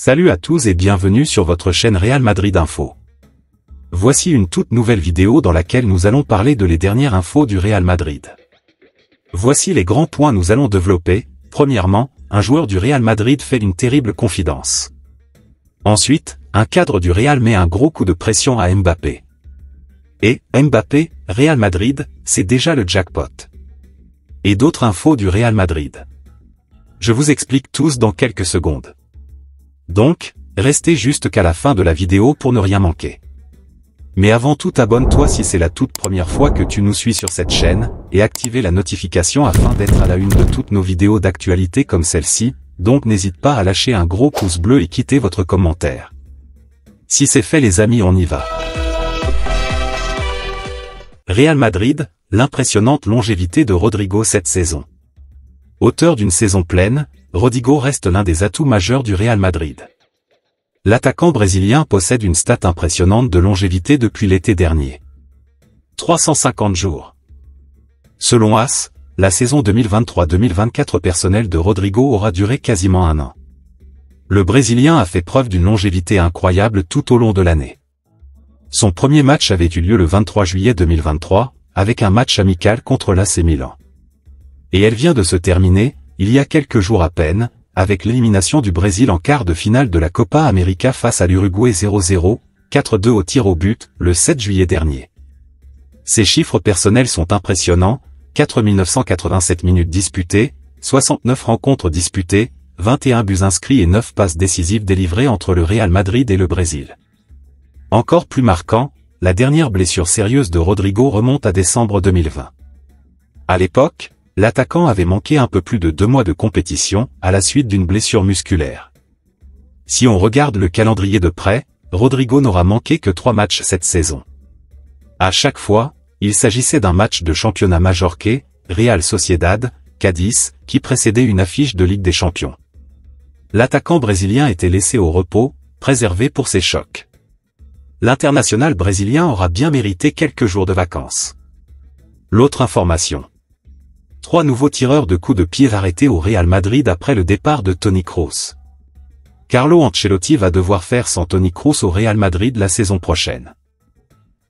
Salut à tous et bienvenue sur votre chaîne Real Madrid Info. Voici une toute nouvelle vidéo dans laquelle nous allons parler de les dernières infos du Real Madrid. Voici les grands points nous allons développer. Premièrement, un joueur du Real Madrid fait une terrible confidence. Ensuite, un cadre du Real met un gros coup de pression à Mbappé. Et, Mbappé, Real Madrid, c'est déjà le jackpot. Et d'autres infos du Real Madrid. Je vous explique tous dans quelques secondes. Donc, restez juste qu'à la fin de la vidéo pour ne rien manquer. Mais avant tout, abonne-toi si c'est la toute première fois que tu nous suis sur cette chaîne, et activez la notification afin d'être à la une de toutes nos vidéos d'actualité comme celle-ci, donc n'hésite pas à lâcher un gros pouce bleu et quitter votre commentaire. Si c'est fait les amis, on y va. Real Madrid, l'impressionnante longévité de Rodrigo cette saison. Auteur d'une saison pleine, Rodrigo reste l'un des atouts majeurs du Real Madrid. L'attaquant brésilien possède une stat impressionnante de longévité depuis l'été dernier. 350 jours. Selon AS, la saison 2023-2024 personnelle de Rodrigo aura duré quasiment un an. Le Brésilien a fait preuve d'une longévité incroyable tout au long de l'année. Son premier match avait eu lieu le 23 juillet 2023, avec un match amical contre l'AC Milan. Et elle vient de se terminer, il y a quelques jours à peine, avec l'élimination du Brésil en quart de finale de la Copa América face à l'Uruguay 0-0, 4-2 au tir au but, le 7 juillet dernier. Ses chiffres personnels sont impressionnants, 4987 minutes disputées, 69 rencontres disputées, 21 buts inscrits et 9 passes décisives délivrées entre le Real Madrid et le Brésil. Encore plus marquant, la dernière blessure sérieuse de Rodrigo remonte à décembre 2020. À l'époque, l'attaquant avait manqué un peu plus de 2 mois de compétition, à la suite d'une blessure musculaire. Si on regarde le calendrier de près, Rodrigo n'aura manqué que 3 matchs cette saison. À chaque fois, il s'agissait d'un match de championnat majorquais, Real Sociedad, Cadiz, qui précédait une affiche de Ligue des Champions. L'attaquant brésilien était laissé au repos, préservé pour ses chocs. L'international brésilien aura bien mérité quelques jours de vacances. L'autre information. 3 nouveaux tireurs de coups de pied arrêtés au Real Madrid après le départ de Toni Kroos. Carlo Ancelotti va devoir faire sans Toni Kroos au Real Madrid la saison prochaine.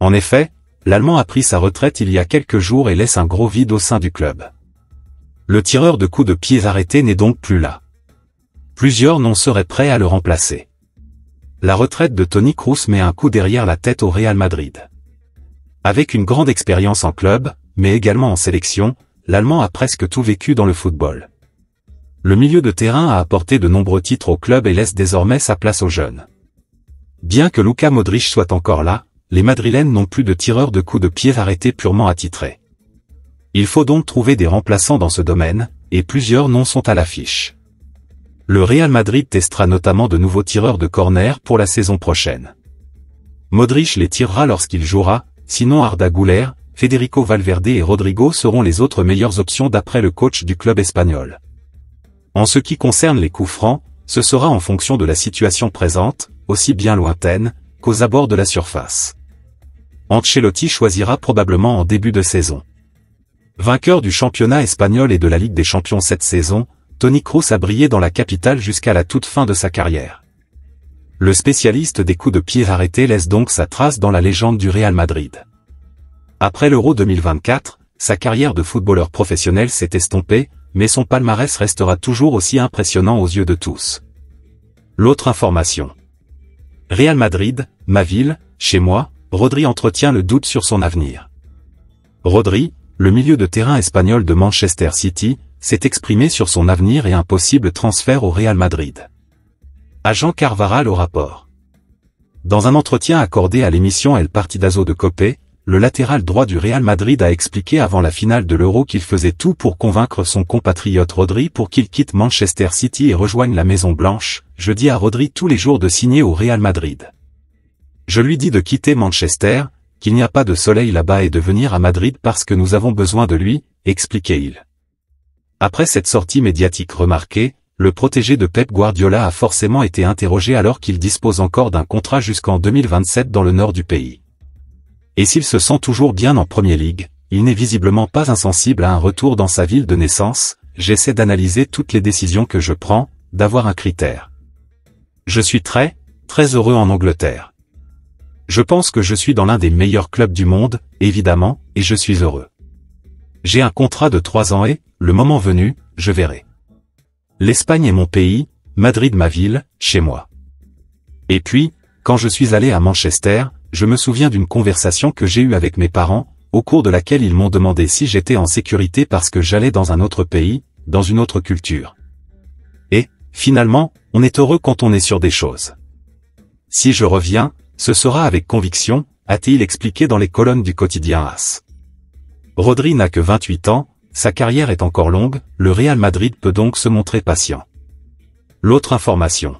En effet, l'Allemand a pris sa retraite il y a quelques jours et laisse un gros vide au sein du club. Le tireur de coups de pied arrêtés n'est donc plus là. Plusieurs noms seraient prêts à le remplacer. La retraite de Toni Kroos met un coup derrière la tête au Real Madrid. Avec une grande expérience en club, mais également en sélection, l'Allemand a presque tout vécu dans le football. Le milieu de terrain a apporté de nombreux titres au club et laisse désormais sa place aux jeunes. Bien que Luka Modric soit encore là, les Madrilènes n'ont plus de tireurs de coups de pied arrêtés purement attitrés. Il faut donc trouver des remplaçants dans ce domaine, et plusieurs noms sont à l'affiche. Le Real Madrid testera notamment de nouveaux tireurs de corner pour la saison prochaine. Modric les tirera lorsqu'il jouera, sinon Arda Güler, Federico Valverde et Rodrigo seront les autres meilleures options d'après le coach du club espagnol. En ce qui concerne les coups francs, ce sera en fonction de la situation présente, aussi bien lointaine, qu'aux abords de la surface. Ancelotti choisira probablement en début de saison. Vainqueur du championnat espagnol et de la Ligue des Champions cette saison, Toni Kroos a brillé dans la capitale jusqu'à la toute fin de sa carrière. Le spécialiste des coups de pied arrêtés laisse donc sa trace dans la légende du Real Madrid. Après l'Euro 2024, sa carrière de footballeur professionnel s'est estompée, mais son palmarès restera toujours aussi impressionnant aux yeux de tous. L'autre information. Real Madrid, ma ville, chez moi, Rodri entretient le doute sur son avenir. Rodri, le milieu de terrain espagnol de Manchester City, s'est exprimé sur son avenir et un possible transfert au Real Madrid. Agent Carvajal au rapport. Dans un entretien accordé à l'émission El Partidazo de Cope, le latéral droit du Real Madrid a expliqué avant la finale de l'Euro qu'il faisait tout pour convaincre son compatriote Rodri pour qu'il quitte Manchester City et rejoigne la Maison Blanche. Je dis à Rodri tous les jours de signer au Real Madrid. Je lui dis de quitter Manchester, qu'il n'y a pas de soleil là-bas et de venir à Madrid parce que nous avons besoin de lui, expliquait-il. Après cette sortie médiatique remarquée, le protégé de Pep Guardiola a forcément été interrogé alors qu'il dispose encore d'un contrat jusqu'en 2027 dans le nord du pays. Et s'il se sent toujours bien en Premier League, il n'est visiblement pas insensible à un retour dans sa ville de naissance. J'essaie d'analyser toutes les décisions que je prends, d'avoir un critère. Je suis très heureux en Angleterre. Je pense que je suis dans l'un des meilleurs clubs du monde, évidemment, et je suis heureux. J'ai un contrat de 3 ans et, le moment venu, je verrai. L'Espagne est mon pays, Madrid ma ville, chez moi. Et puis, quand je suis allé à Manchester, je me souviens d'une conversation que j'ai eue avec mes parents, au cours de laquelle ils m'ont demandé si j'étais en sécurité parce que j'allais dans un autre pays, dans une autre culture. Et, finalement, on est heureux quand on est sûr des choses. Si je reviens, ce sera avec conviction, a-t-il expliqué dans les colonnes du quotidien AS. Rodri n'a que 28 ans, sa carrière est encore longue, le Real Madrid peut donc se montrer patient. L'autre information.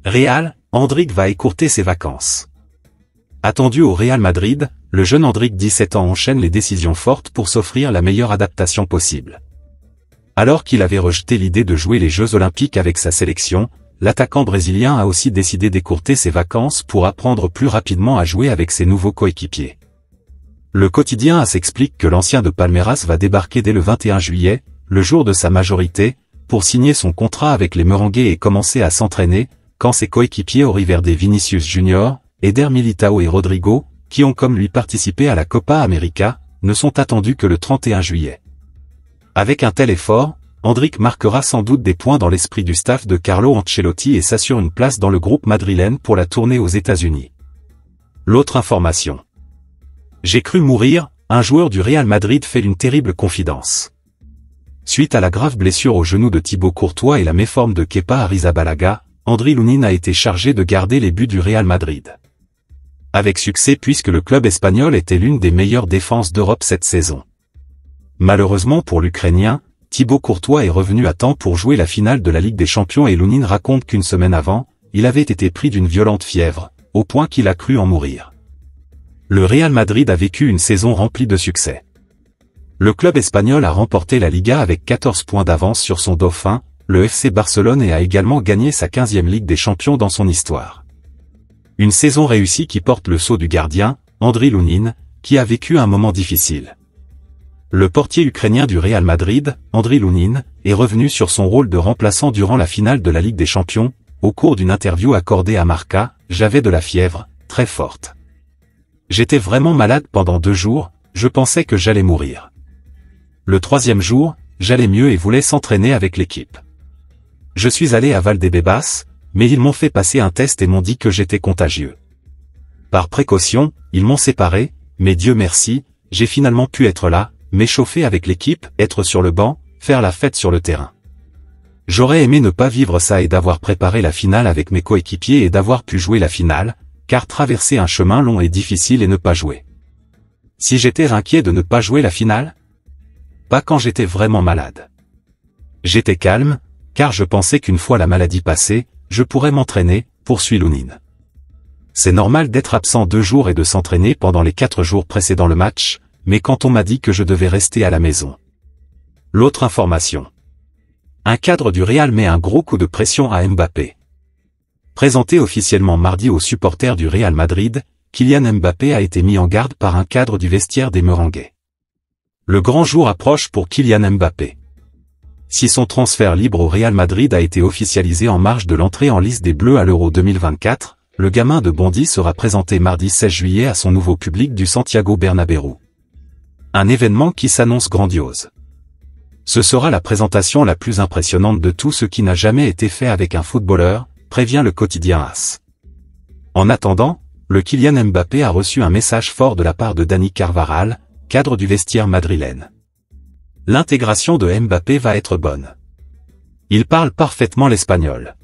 Real, Endrick va écourter ses vacances. Attendu au Real Madrid, le jeune Endrick 17 ans enchaîne les décisions fortes pour s'offrir la meilleure adaptation possible. Alors qu'il avait rejeté l'idée de jouer les Jeux Olympiques avec sa sélection, l'attaquant brésilien a aussi décidé d'écourter ses vacances pour apprendre plus rapidement à jouer avec ses nouveaux coéquipiers. Le quotidien AS explique que l'ancien de Palmeiras va débarquer dès le 21 juillet, le jour de sa majorité, pour signer son contrat avec les Merengues et commencer à s'entraîner, quand ses coéquipiers Aurier Verde Vinicius Junior, Eder Militao et Rodrigo, qui ont comme lui participé à la Copa América, ne sont attendus que le 31 juillet. Avec un tel effort, Endrick marquera sans doute des points dans l'esprit du staff de Carlo Ancelotti et s'assure une place dans le groupe madrilène pour la tournée aux États-Unis. L'autre information. J'ai cru mourir, un joueur du Real Madrid fait une terrible confidence. Suite à la grave blessure au genou de Thibaut Courtois et la méforme de Kepa Arrizabalaga, Andriy Lunin a été chargé de garder les buts du Real Madrid. Avec succès puisque le club espagnol était l'une des meilleures défenses d'Europe cette saison. Malheureusement pour l'Ukrainien, Thibaut Courtois est revenu à temps pour jouer la finale de la Ligue des Champions et Lunin raconte qu'une semaine avant, il avait été pris d'une violente fièvre, au point qu'il a cru en mourir. Le Real Madrid a vécu une saison remplie de succès. Le club espagnol a remporté la Liga avec 14 points d'avance sur son dauphin, le FC Barcelone et a également gagné sa 15e Ligue des Champions dans son histoire. Une saison réussie qui porte le sceau du gardien, Andriy Lunin, qui a vécu un moment difficile. Le portier ukrainien du Real Madrid, Andriy Lunin, est revenu sur son rôle de remplaçant durant la finale de la Ligue des Champions. Au cours d'une interview accordée à Marca, j'avais de la fièvre, très forte. J'étais vraiment malade pendant 2 jours, je pensais que j'allais mourir. Le 3e jour, j'allais mieux et voulais s'entraîner avec l'équipe. Je suis allé à Valdebebas, mais ils m'ont fait passer un test et m'ont dit que j'étais contagieux. Par précaution, ils m'ont séparé, mais Dieu merci, j'ai finalement pu être là, m'échauffer avec l'équipe, être sur le banc, faire la fête sur le terrain. J'aurais aimé ne pas vivre ça et d'avoir préparé la finale avec mes coéquipiers et d'avoir pu jouer la finale, car traverser un chemin long est difficile et ne pas jouer. Si j'étais inquiet de ne pas jouer la finale? Pas quand j'étais vraiment malade. J'étais calme, car je pensais qu'une fois la maladie passée, je pourrais m'entraîner, poursuit Lunin. C'est normal d'être absent 2 jours et de s'entraîner pendant les 4 jours précédant le match, mais quand on m'a dit que je devais rester à la maison. L'autre information. Un cadre du Real met un gros coup de pression à Mbappé. Présenté officiellement mardi aux supporters du Real Madrid, Kylian Mbappé a été mis en garde par un cadre du vestiaire des Merengues. Le grand jour approche pour Kylian Mbappé. Si son transfert libre au Real Madrid a été officialisé en marge de l'entrée en lice des Bleus à l'Euro 2024, le gamin de Bondy sera présenté mardi 16 juillet à son nouveau public du Santiago Bernabéu. Un événement qui s'annonce grandiose. Ce sera la présentation la plus impressionnante de tout ce qui n'a jamais été fait avec un footballeur, prévient le quotidien AS. En attendant, le Kylian Mbappé a reçu un message fort de la part de Dani Carvajal, cadre du vestiaire madrilène. L'intégration de Mbappé va être bonne. Il parle parfaitement l'espagnol.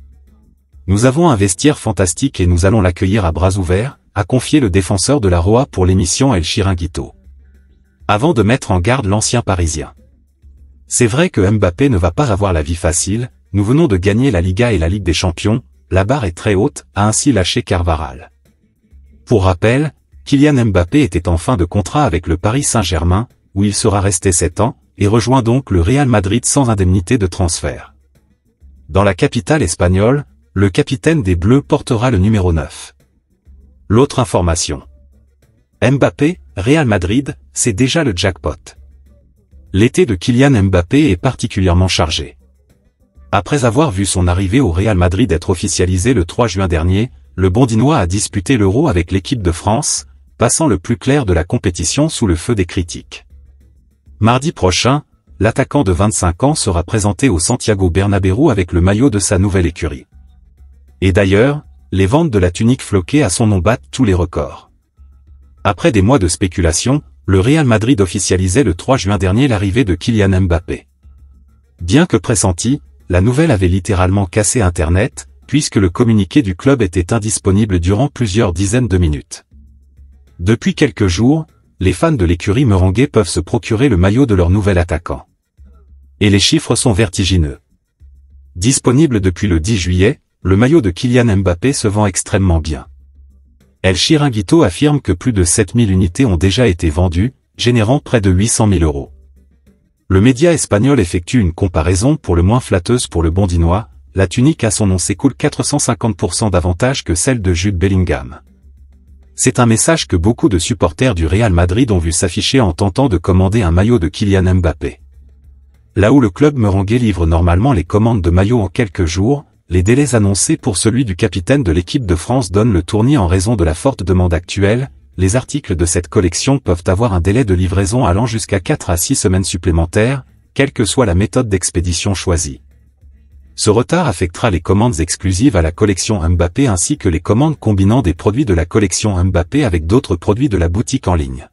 Nous avons un vestiaire fantastique et nous allons l'accueillir à bras ouverts, a confié le défenseur de la Roja pour l'émission El Chiringuito. Avant de mettre en garde l'ancien Parisien. C'est vrai que Mbappé ne va pas avoir la vie facile, nous venons de gagner la Liga et la Ligue des Champions, la barre est très haute, a ainsi lâché Carvajal. Pour rappel, Kylian Mbappé était en fin de contrat avec le Paris Saint-Germain, où il sera resté 7 ans, et rejoint donc le Real Madrid sans indemnité de transfert. Dans la capitale espagnole, le capitaine des Bleus portera le numéro 9. L'autre information. Mbappé, Real Madrid, c'est déjà le jackpot. L'été de Kylian Mbappé est particulièrement chargé. Après avoir vu son arrivée au Real Madrid être officialisée le 3 juin dernier, le Bondinois a disputé l'Euro avec l'équipe de France, passant le plus clair de la compétition sous le feu des critiques. Mardi prochain, l'attaquant de 25 ans sera présenté au Santiago Bernabéu avec le maillot de sa nouvelle écurie. Et d'ailleurs, les ventes de la tunique floquée à son nom battent tous les records. Après des mois de spéculation, le Real Madrid officialisait le 3 juin dernier l'arrivée de Kylian Mbappé. Bien que pressenti, la nouvelle avait littéralement cassé Internet, puisque le communiqué du club était indisponible durant plusieurs dizaines de minutes. Depuis quelques jours, les fans de l'écurie merengue peuvent se procurer le maillot de leur nouvel attaquant. Et les chiffres sont vertigineux. Disponible depuis le 10 juillet, le maillot de Kylian Mbappé se vend extrêmement bien. El Chiringuito affirme que plus de 7000 unités ont déjà été vendues, générant près de 800 000 €. Le média espagnol effectue une comparaison pour le moins flatteuse pour le Bondinois, la tunique à son nom s'écoule 450% davantage que celle de Jude Bellingham. C'est un message que beaucoup de supporters du Real Madrid ont vu s'afficher en tentant de commander un maillot de Kylian Mbappé. Là où le club merengue livre normalement les commandes de maillots en quelques jours, les délais annoncés pour celui du capitaine de l'équipe de France donnent le tournis en raison de la forte demande actuelle. Les articles de cette collection peuvent avoir un délai de livraison allant jusqu'à 4 à 6 semaines supplémentaires, quelle que soit la méthode d'expédition choisie. Ce retard affectera les commandes exclusives à la collection Mbappé ainsi que les commandes combinant des produits de la collection Mbappé avec d'autres produits de la boutique en ligne.